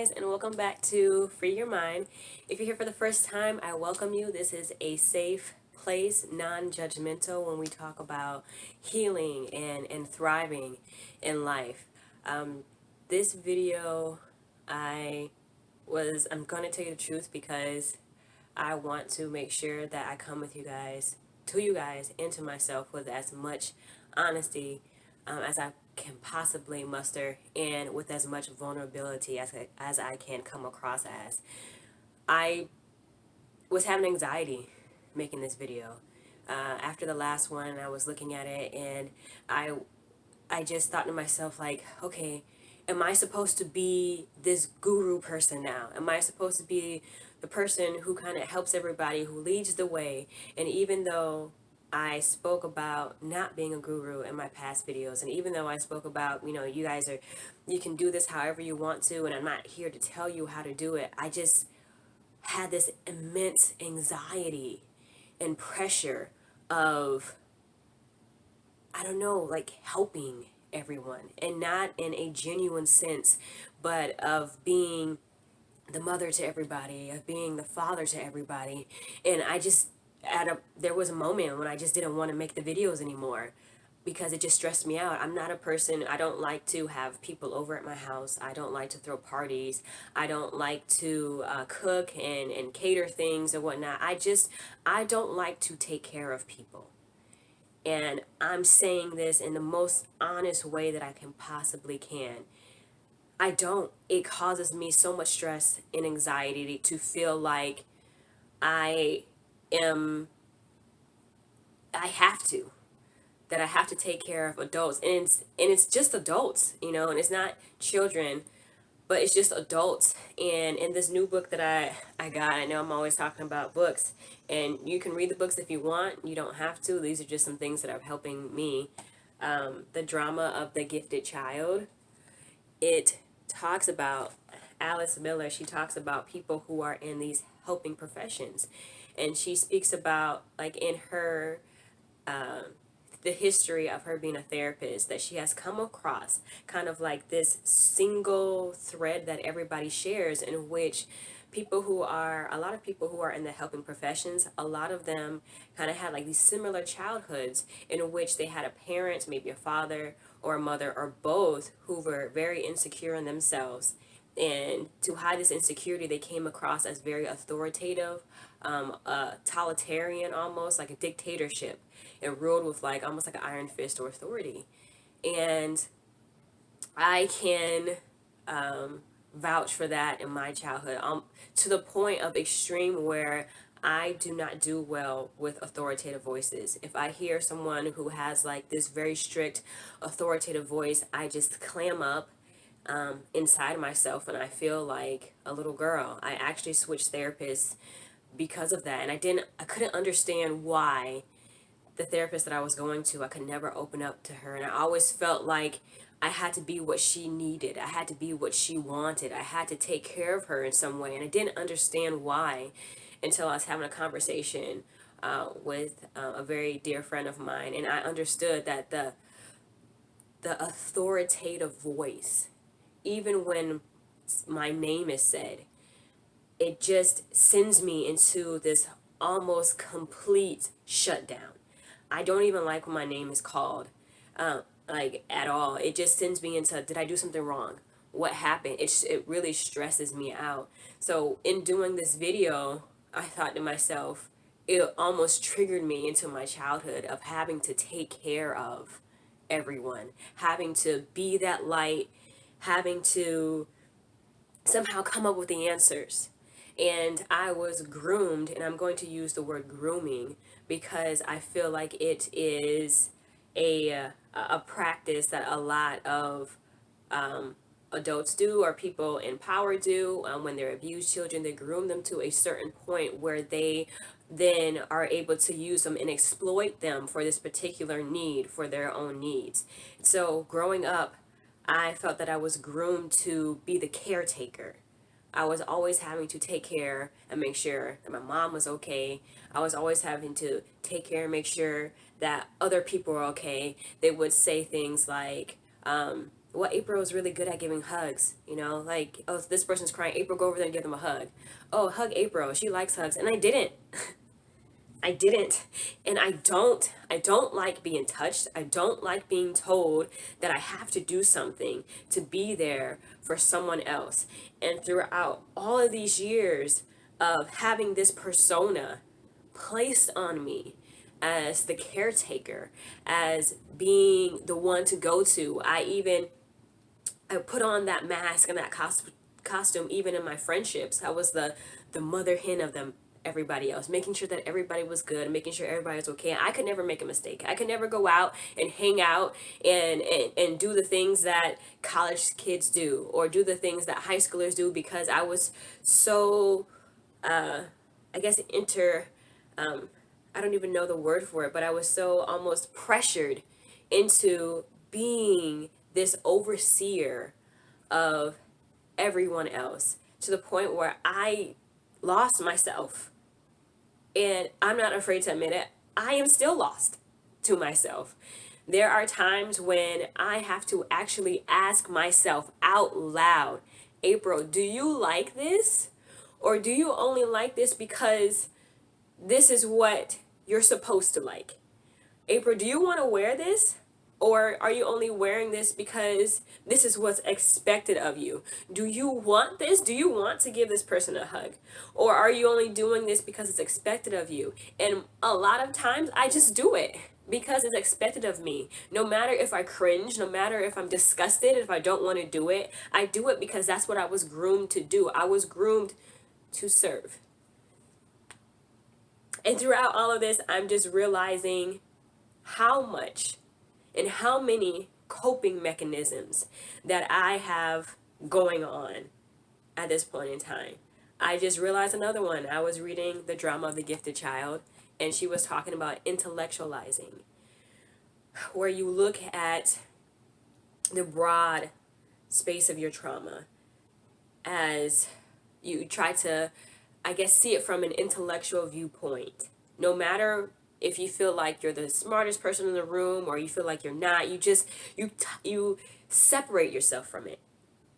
guys, and welcome back to Free Your Mind. If you're here for the first time, I welcome you. This is a safe place, non-judgmental, when we talk about healing and thriving in life. Um, this video, I'm going to tell you the truth because I want to make sure that I come with you guys, to you guys, and to myself with as much honesty as I can possibly muster, and with as much vulnerability as I can come across as. I was having anxiety making this video. After the last one, I was looking at it, and I I just thought to myself, like, okay, am I supposed to be this guru person now? Am I supposed to be the person who kind of helps everybody, who leads the way? And even though I spoke about not being a guru in my past videos, and even though I spoke about, you can do this however you want to, and I'm not here to tell you how to do it, I just had this immense anxiety and pressure of, I don't know, like helping everyone, and not in a genuine sense, but of being the mother to everybody, of being the father to everybody. And I just, there was a moment when I just didn't want to make the videos anymore because it just stressed me out. I'm not a person, I don't like to have people over at my house. I don't like to throw parties. I don't like to cook and cater things or whatnot. I don't like to take care of people. And I'm saying this in the most honest way that I can possibly can. I don't. It causes me so much stress and anxiety to feel like I am, I have to, that I have to take care of adults. And it's just adults, and it's not children, but it's just adults. And in this new book that I got, I know I'm always talking about books, and you can read the books if you want. You don't have to. These are just some things that are helping me. The Drama of the Gifted Child. It talks about Alice Miller. She talks about people who are in these helping professions, and she speaks about, like, in her the history of her being a therapist, that she has come across kind of like this single thread that everybody shares, in which a lot of people who are in the helping professions, a lot of them kind of had like these similar childhoods in which they had a parent, maybe a father or a mother or both, who were very insecure in themselves. And to hide this insecurity, they came across as very authoritative, totalitarian, almost like a dictatorship, and ruled with like almost like an iron fist or authority. And I can vouch for that in my childhood, to the point of extreme where I do not do well with authoritative voices. If I hear someone who has like this very strict authoritative voice, I just clam up inside myself, and I feel like a little girl. I actually switched therapists because of that, and I couldn't understand why the therapist that I was going to, I could never open up to her, and I always felt like I had to be what she needed. I had to be what she wanted. I had to take care of her in some way, and I didn't understand why until I was having a conversation with a very dear friend of mine, and I understood that the authoritative voice, even when my name is said, it just sends me into this almost complete shutdown. I don't even like when my name is called, like at all. It just sends me into, did I do something wrong? What happened? It really stresses me out. So in doing this video, I thought to myself, it almost triggered me into my childhood of having to take care of everyone, having to be that light, having to somehow come up with the answers. And I was groomed, and I'm going to use the word grooming because I feel like it is a practice that a lot of adults do, or people in power do. When they're abused children, they groom them to a certain point where they then are able to use them and exploit them for this particular need, for their own needs. So growing up, I felt that I was groomed to be the caretaker. I was always having to take care and make sure that my mom was okay. I was always having to take care and make sure that other people were okay. They would say things like, Well, April is really good at giving hugs, like, oh, this person's crying, April, go over there and give them a hug. Oh, hug April, she likes hugs. And I didn't. I didn't. And I don't like being touched. I don't like being told that I have to do something to be there for someone else. And throughout all of these years of having this persona placed on me as the caretaker, as being the one to go to, I put on that mask and that costume even in my friendships. I was the mother hen of them, everybody else, making sure that everybody was good, making sure everybody was okay. And I could never make a mistake. I could never go out and hang out and do the things that college kids do or do the things that high schoolers do, because I was so I guess I don't even know the word for it, but I was so almost pressured into being this overseer of everyone else, to the point where I lost myself. And I'm not afraid to admit it, I am still lost to myself. There are times when I have to actually ask myself out loud, April, do you like this? Or do you only like this because this is what you're supposed to like? April, do you want to wear this? Or are you only wearing this because this is what's expected of you? Do you want this? Do you want to give this person a hug? Or are you only doing this because it's expected of you? And a lot of times I just do it because it's expected of me. No matter if I cringe, no matter if I'm disgusted, if I don't want to do it, I do it because that's what I was groomed to do. I was groomed to serve. And throughout all of this, I'm just realizing how much and how many coping mechanisms that I have going on at this point in time. I just realized another one. I was reading The Drama of the Gifted Child, and she was talking about intellectualizing, where you look at the broad space of your trauma as you try to, I guess, see it from an intellectual viewpoint. No matter if you feel like you're the smartest person in the room or you feel like you're not, you separate yourself from it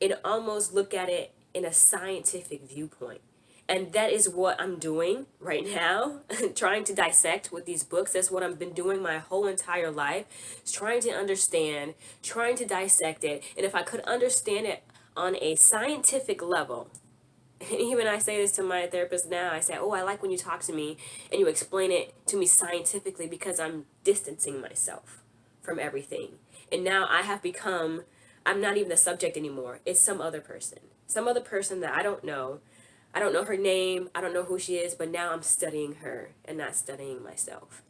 and almost look at it in a scientific viewpoint. And that is what I'm doing right now, trying to dissect with these books. That's what I've been doing my whole entire life, is trying to understand, trying to dissect it. And if I could understand it on a scientific level, and even I say this to my therapist now, I say, oh, I like when you talk to me and you explain it to me scientifically, because I'm distancing myself from everything. And now I have become, I'm not even the subject anymore. It's some other person. Some other person that I don't know. I don't know her name. I don't know who she is, but now I'm studying her and not studying myself.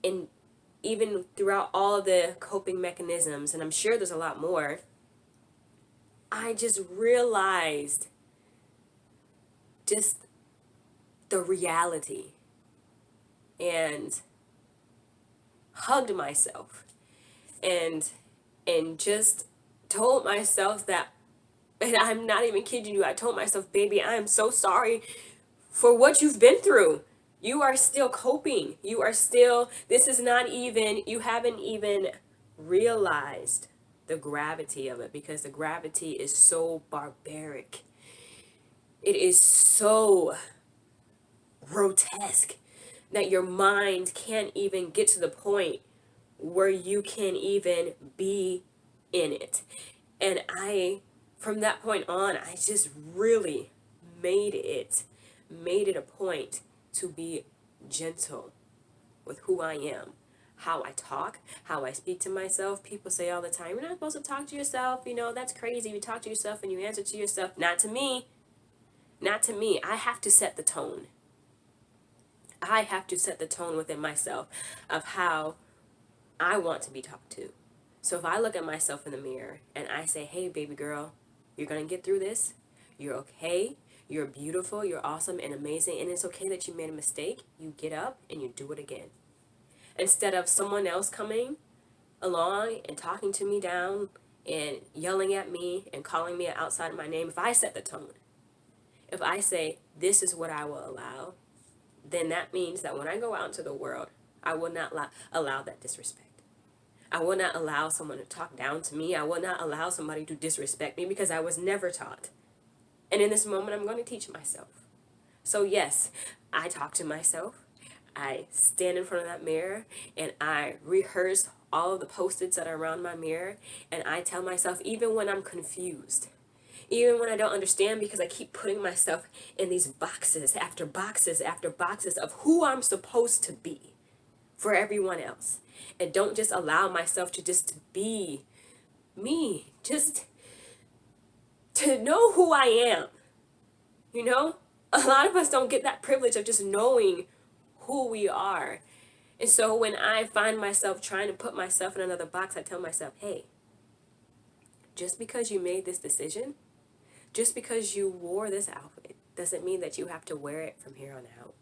And even throughout all of the coping mechanisms, and I'm sure there's a lot more, I just realized just the reality and hugged myself and just told myself that, and I'm not even kidding you, I told myself, baby, I am so sorry for what you've been through. You are still coping. You are still, this is not even, you haven't even realized the gravity of it, because the gravity is so barbaric. It is so grotesque that your mind can't even get to the point where you can even be in it. And from that point on, I just really made it a point to be gentle with who I am, how I talk, how I speak to myself. People say all the time, you're not supposed to talk to yourself, that's crazy. You talk to yourself and you answer to yourself. Not to me. Not to me. I have to set the tone. I have to set the tone within myself of how I want to be talked to. So if I look at myself in the mirror and I say, hey, baby girl, you're going to get through this. You're okay. You're beautiful. You're awesome and amazing. And it's okay that you made a mistake. You get up and you do it again. Instead of someone else coming along and talking to me down and yelling at me and calling me outside of my name, if I set the tone, if I say, this is what I will allow, then that means that when I go out into the world, I will not allow that disrespect. I will not allow someone to talk down to me. I will not allow somebody to disrespect me because I was never taught. And in this moment, I'm going to teach myself. So yes, I talk to myself. I stand in front of that mirror and I rehearse all of the post-its that are around my mirror, and I tell myself, even when I'm confused, even when I don't understand, because I keep putting myself in these boxes after boxes after boxes of who I'm supposed to be for everyone else, and don't just allow myself to just be me, just to know who I am. You know, a lot of us don't get that privilege of just knowing who we are. And so when I find myself trying to put myself in another box, I tell myself, hey, just because you made this decision, just because you wore this outfit, doesn't mean that you have to wear it from here on out.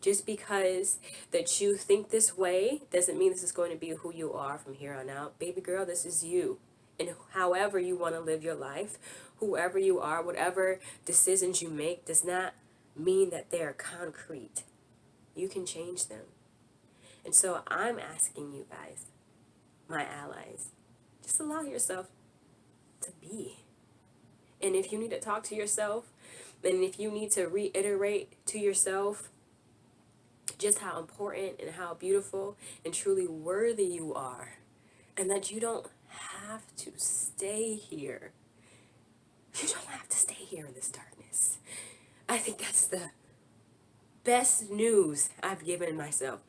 Just because that you think this way doesn't mean this is going to be who you are from here on out. Baby girl, this is you. And however you want to live your life, whoever you are, whatever decisions you make does not mean that they're concrete. You can change them. And so I'm asking you guys, my allies, just allow yourself to be. And if you need to talk to yourself, and if you need to reiterate to yourself just how important and how beautiful and truly worthy you are, and that you don't have to stay here. You don't have to stay here in this darkness. I think that's the best news I've given myself.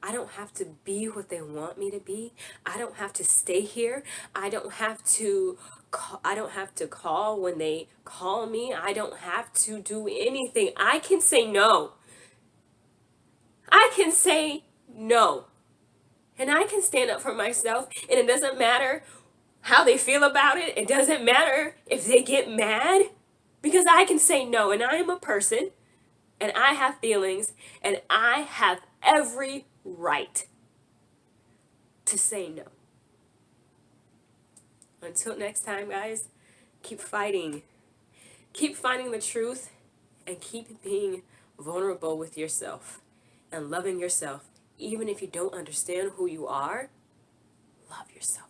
I don't have to be what they want me to be. I don't have to stay here. I don't have to call when they call me. I don't have to do anything. I can say no. I can say no. And I can stand up for myself, and it doesn't matter how they feel about it. It doesn't matter if they get mad, because I can say no. And I am a person, and I have feelings, and I have every right to say no. Until next time, guys, keep fighting. Keep finding the truth, and keep being vulnerable with yourself and loving yourself. Even if you don't understand who you are, love yourself.